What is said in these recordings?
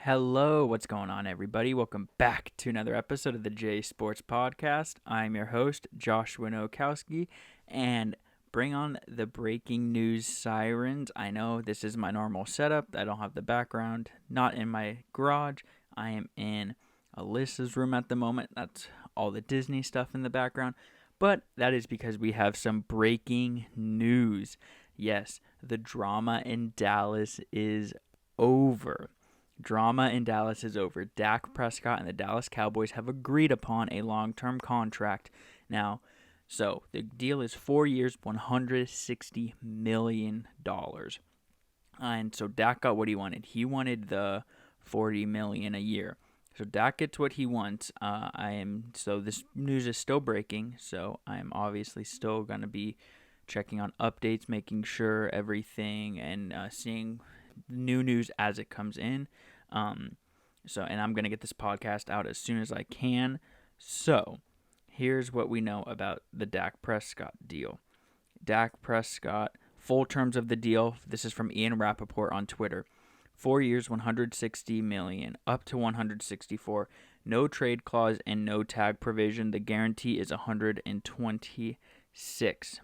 Hello, what's going on, everybody? Welcome back to another episode of the J Sports Podcast. I'm your host, Joshua Nowakowski, and bring on the breaking news sirens. I know this is my normal setup. I don't have the background, not in my garage. I am in Alyssa's room at the moment. That's all the Disney stuff in the background. But that is because we have some breaking news. Yes, the drama in Dallas is over. Drama in Dallas is over. Dak Prescott and the Dallas Cowboys have agreed upon a long-term contract. Now, so the deal is 4 years, $160 million. And so Dak got what he wanted. He wanted the $40 million a year. So Dak gets what he wants. So this news is still breaking. So I'm obviously still going to be checking on updates, making sure everything, and seeing new news as it comes in. And I'm going to get this podcast out as soon as I can. So here's what we know about the Dak Prescott deal. Dak Prescott, full terms of the deal. This is from Ian Rappaport on Twitter. 4 years, $160 million, up to $164. No trade clause and no tag provision. The guarantee is $126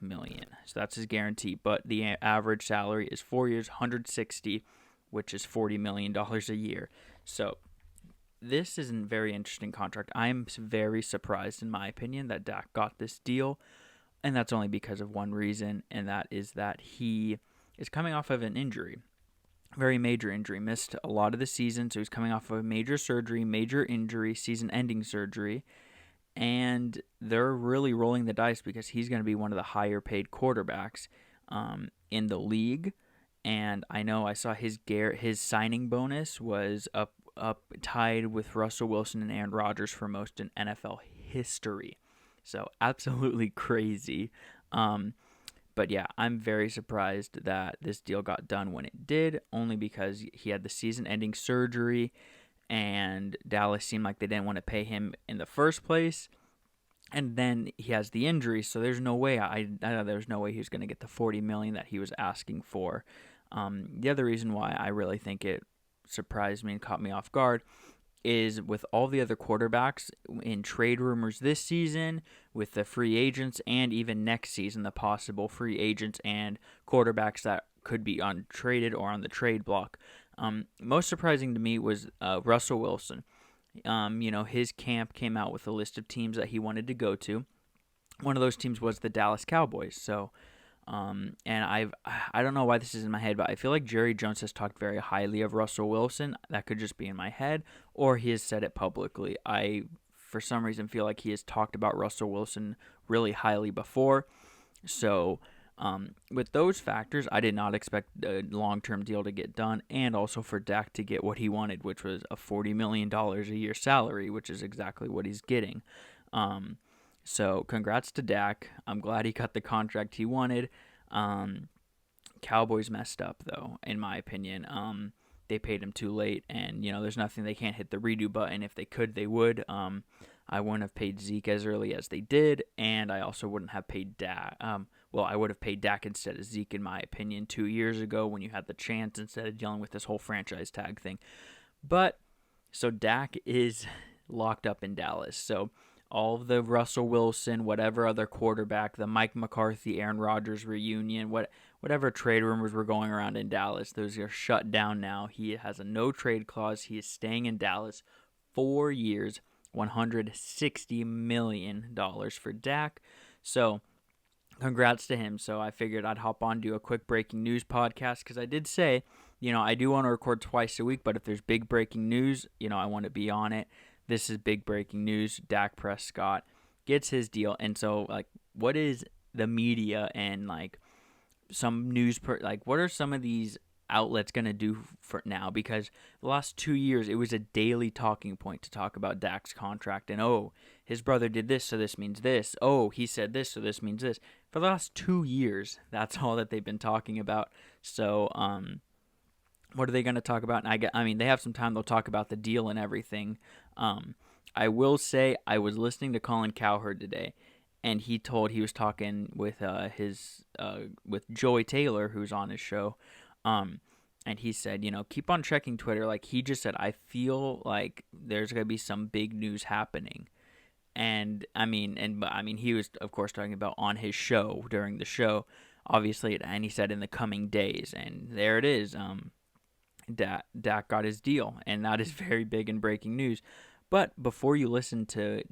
million. So that's his guarantee. But the average salary is 4 years, $160, which is $40 million a year. So this is a very interesting contract. I'm very surprised, in my opinion, that Dak got this deal. And that's only because of one reason, and that is that he is coming off of an injury. Very major injury. Missed a lot of the season, so he's coming off of a major surgery, major injury, season-ending surgery. And they're really rolling the dice because he's going to be one of the higher-paid quarterbacks in the league. And I know I saw his signing bonus was up tied with Russell Wilson and Aaron Rodgers for most in NFL history. So absolutely crazy. But yeah, I'm very surprised that this deal got done when it did, only because he had the season-ending surgery, and Dallas seemed like they didn't want to pay him in the first place. And then he has the injury, so there's no way there's no way he was going to get the $40 million that he was asking for. The other reason why I really think it surprised me and caught me off guard is with all the other quarterbacks in trade rumors this season, with the free agents, and even next season, the possible free agents and quarterbacks that could be untraded or on the trade block. Most surprising to me was Russell Wilson. His camp came out with a list of teams that he wanted to go to. One of those teams was the Dallas Cowboys. So, and I don't know why this is in my head, but I feel like Jerry Jones has talked very highly of Russell Wilson. That could just be in my head, or he has said it publicly. I, for some reason, feel like he has talked about Russell Wilson really highly before. So, with those factors, I did not expect a long-term deal to get done, and also for Dak to get what he wanted, which was a $40 million a year salary, which is exactly what he's getting. So congrats to Dak. I'm glad he got the contract he wanted. Cowboys messed up, though, in my opinion. They paid him too late, and, there's nothing. They can't hit the redo button. If they could, they would. I wouldn't have paid Zeke as early as they did, and I also wouldn't have paid Dak. I would have paid Dak instead of Zeke, in my opinion, 2 years ago when you had the chance instead of dealing with this whole franchise tag thing. But, so Dak is locked up in Dallas. So all of the Russell Wilson, whatever other quarterback, the Mike McCarthy, Aaron Rodgers reunion, whatever trade rumors were going around in Dallas, those are shut down now. He has a no trade clause. He is staying in Dallas 4 years, $160 million for Dak. So congrats to him. So I figured I'd hop on, do a quick breaking news podcast, because I did say, I do want to record twice a week, but if there's big breaking news, I want to be on it. This is big breaking news. Dak Prescott gets his deal. And so, what is the media and, some news, what are some of these outlets going to do for now? Because the last 2 years, it was a daily talking point to talk about Dak's contract. And, his brother did this, so this means this. Oh, he said this, so this means this. For the last 2 years, that's all that they've been talking about. So, what are they going to talk about? And they have some time. They'll talk about the deal and everything. I will say I was listening to Colin Cowherd today, and he was talking with with Joey Taylor, who's on his show, and he said, keep on checking Twitter. Like, he just said, I feel like there's going to be some big news happening. And he was, of course, talking about on his show during the show, obviously, and he said in the coming days. And there it is. Dak got his deal, and that is very big and breaking news. But before you listen to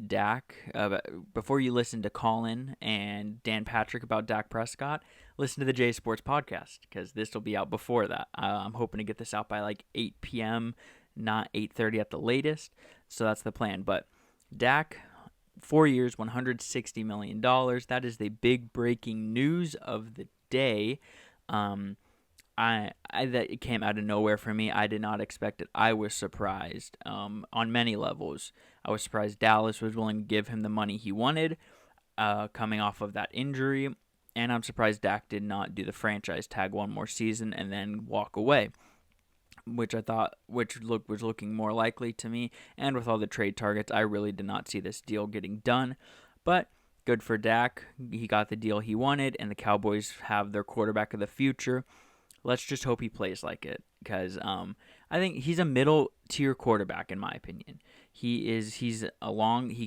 before you listen to Colin and Dan Patrick about Dak Prescott, listen to the J Sports podcast, because this will be out before that. I'm hoping to get this out by like 8 p.m., not 8:30 at the latest. So that's the plan. But Dak, 4 years, $160 million. That is the big breaking news of the day. That it came out of nowhere for me. I did not expect it. I was surprised on many levels. I was surprised Dallas was willing to give him the money he wanted coming off of that injury. And I'm surprised Dak did not do the franchise tag one more season and then walk away, which I thought was looking more likely to me. And with all the trade targets, I really did not see this deal getting done. But good for Dak. He got the deal he wanted, and the Cowboys have their quarterback of the future. Let's just hope he plays like it, because I think he's a middle-tier quarterback, in my opinion. He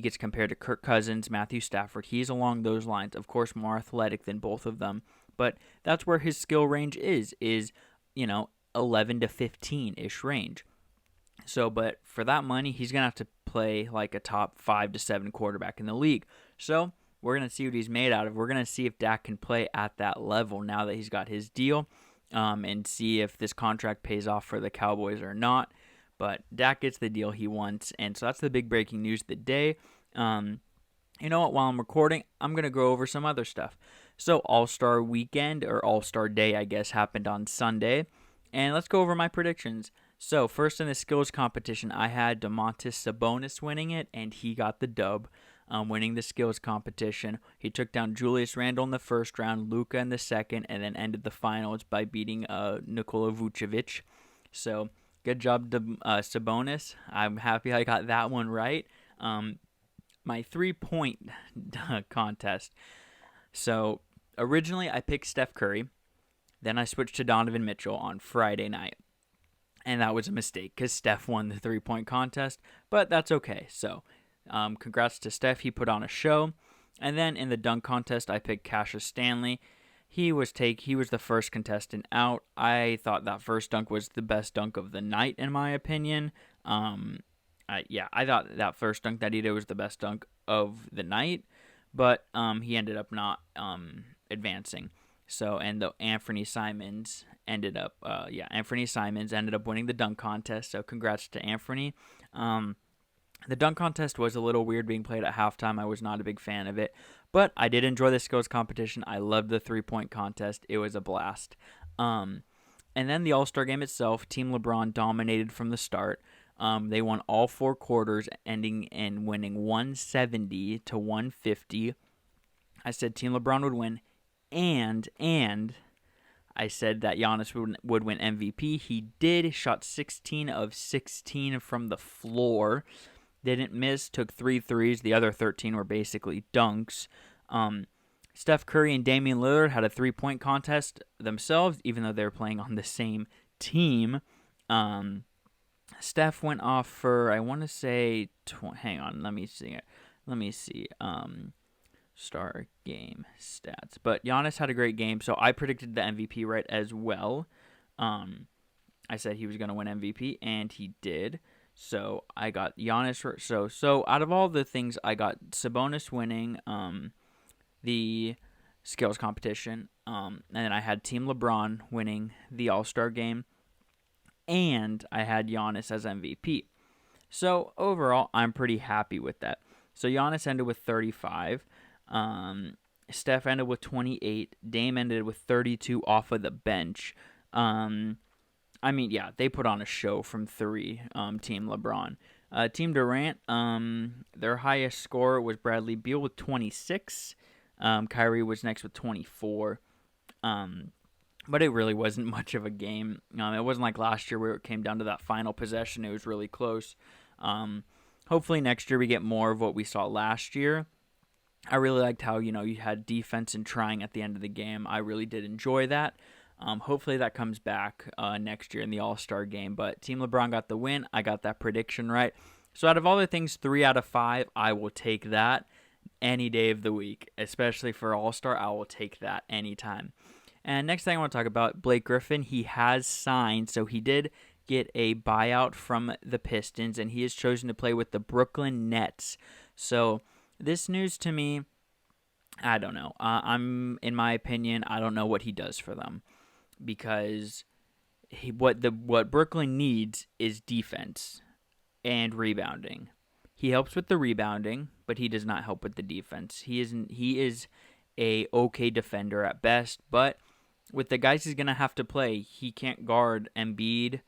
gets compared to Kirk Cousins, Matthew Stafford. He's along those lines. Of course, more athletic than both of them, but that's where his skill range is 11 to 15-ish range. So, but for that money, he's going to have to play like a top 5 to 7 quarterback in the league. So, we're going to see what he's made out of. We're going to see if Dak can play at that level now that he's got his deal. And see if this contract pays off for the Cowboys or not. But Dak gets the deal he wants, and so that's the big breaking news of the day. You know what? While I'm recording, I'm going to go over some other stuff. So All-Star Weekend, or All-Star Day, I guess, happened on Sunday. And let's go over my predictions. So first in the skills competition, I had Domantas Sabonis winning it, and he got the dub. Winning the skills competition. He took down Julius Randle in the first round, Luka in the second, and then ended the finals by beating Nikola Vucevic. So, good job to Sabonis. I'm happy I got that one right. My 3-point contest. So, originally I picked Steph Curry. Then I switched to Donovan Mitchell on Friday night. And that was a mistake, because Steph won the 3-point contest. But that's okay. So, congrats to Steph. He put on a show. And then in the dunk contest, I picked Cassius Stanley. He was the first contestant out. I thought that first dunk was the best dunk of the night, in my opinion. I thought that first dunk that he did was the best dunk of the night. But he ended up not advancing. So, and the Anthony Simons ended up winning the dunk contest. So, congrats to Anthony. The dunk contest was a little weird being played at halftime. I was not a big fan of it. But I did enjoy the skills competition. I loved the 3-point contest. It was a blast. And then the All-Star game itself, Team LeBron dominated from the start. They won all 4 quarters, ending in winning 170 to 150. I said Team LeBron would win. And I said that Giannis would win MVP. He did. Shot 16 of 16 from the floor. Didn't miss, took 3 threes. The other 13 were basically dunks. Steph Curry and Damian Lillard had a 3-point contest themselves, even though they were playing on the same team. Steph went off for, I want to say, hang on, let me see. Star game stats. But Giannis had a great game, so I predicted the MVP right as well. I said he was going to win MVP, and he did. So I got Giannis. So out of all the things, I got Sabonis winning the skills competition, and then I had Team LeBron winning the All-Star game, and I had Giannis as MVP. So overall, I'm pretty happy with that. So Giannis ended with 35. Steph ended with 28. Dame ended with 32 off of the bench. They put on a show from 3, Team LeBron. Team Durant, their highest scorer was Bradley Beal with 26. Kyrie was next with 24. But it really wasn't much of a game. It wasn't like last year where it came down to that final possession. It was really close. Hopefully next year we get more of what we saw last year. I really liked how, you had defense and trying at the end of the game. I really did enjoy that. Hopefully that comes back next year in the All-Star game. But Team LeBron got the win. I got that prediction right. So out of all the things, 3 out of 5, I will take that any day of the week, especially for All-Star. I will take that anytime. And next thing I want to talk about, Blake Griffin. He has signed, so he did get a buyout from the Pistons, and he has chosen to play with the Brooklyn Nets. So this news to me, I don't know. In my opinion, I don't know what he does for them, because what Brooklyn needs is defense and rebounding. He helps with the rebounding, but he does not help with the defense. He is a okay defender at best, but with the guys he's gonna have to play, he can't guard Embiid.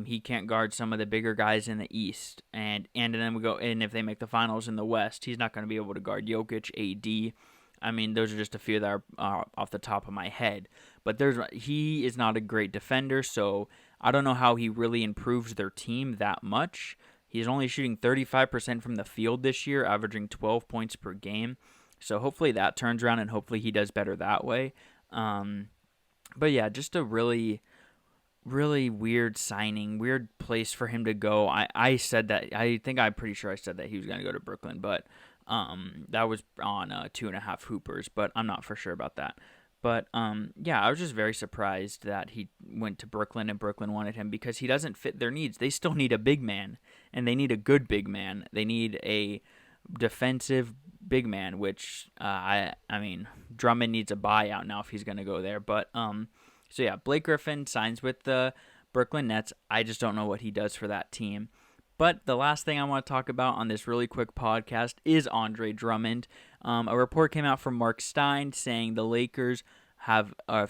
He can't guard some of the bigger guys in the East, and then we go. And if they make the finals in the West, he's not going to be able to guard Jokic, AD. I mean, those are just a few that are off the top of my head. But he is not a great defender, so I don't know how he really improves their team that much. He's only shooting 35% from the field this year, averaging 12 points per game. So hopefully that turns around, and hopefully he does better that way. But yeah, just a really weird signing, weird place for him to go. I said that. I'm pretty sure I said that he was going to go to Brooklyn, but that was on 2.5 Hoopers, but I'm not for sure about that. But yeah, I was just very surprised that he went to Brooklyn and Brooklyn wanted him, because he doesn't fit their needs. They still need a big man, and they need a good big man. They need a defensive big man, which I mean, Drummond needs a buyout now if he's going to go there. But so yeah, Blake Griffin signs with the Brooklyn Nets. I just don't know what he does for that team. But the last thing I want to talk about on this really quick podcast is Andre Drummond. A report came out from Mark Stein saying the Lakers have a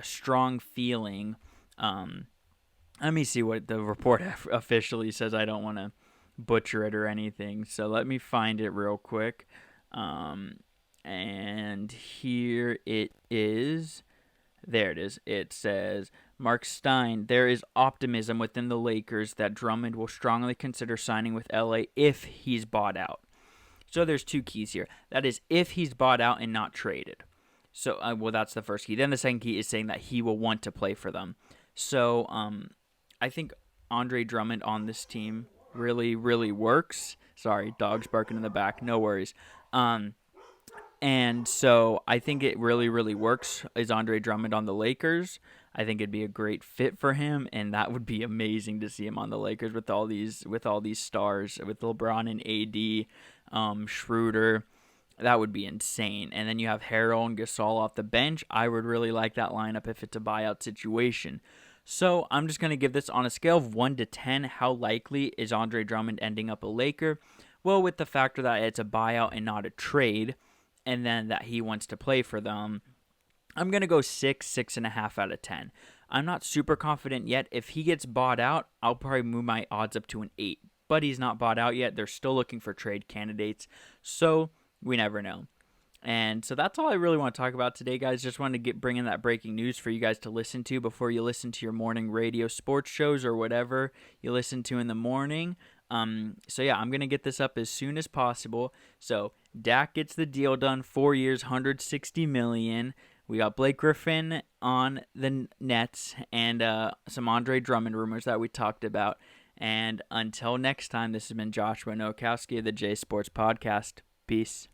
strong feeling. Let me see what the report officially says. I don't want to butcher it or anything, so let me find it real quick. And here it is. There it is. It says, Mark Stein, there is optimism within the Lakers that Drummond will strongly consider signing with LA if he's bought out. So there's 2 keys here. That is, if he's bought out and not traded. So, well, that's the first key. Then the second key is saying that he will want to play for them. So, I think Andre Drummond on this team really, really works. Sorry, dogs barking in the back. No worries. And so I think it really, really works is Andre Drummond on the Lakers. I think it'd be a great fit for him, and that would be amazing to see him on the Lakers with all these stars, with LeBron and AD, Schroeder. That would be insane. And then you have Harrell and Gasol off the bench. I would really like that lineup if it's a buyout situation. So I'm just going to give this on a scale of 1 to 10. How likely is Andre Drummond ending up a Laker? Well, with the factor that it's a buyout and not a trade, and then that he wants to play for them, I'm going to go 6.5 out of 10. I'm not super confident yet. If he gets bought out, I'll probably move my odds up to an 8. But he's not bought out yet. They're still looking for trade candidates. So we never know. And so that's all I really want to talk about today, guys. Just wanted to bring in that breaking news for you guys to listen to before you listen to your morning radio sports shows or whatever you listen to in the morning. So yeah, I'm going to get this up as soon as possible. So Dak gets the deal done, 4 years, $160 million. We got Blake Griffin on the Nets and some Andre Drummond rumors that we talked about. And until next time, this has been Joshua Nowakowski of the J Sports Podcast. Peace.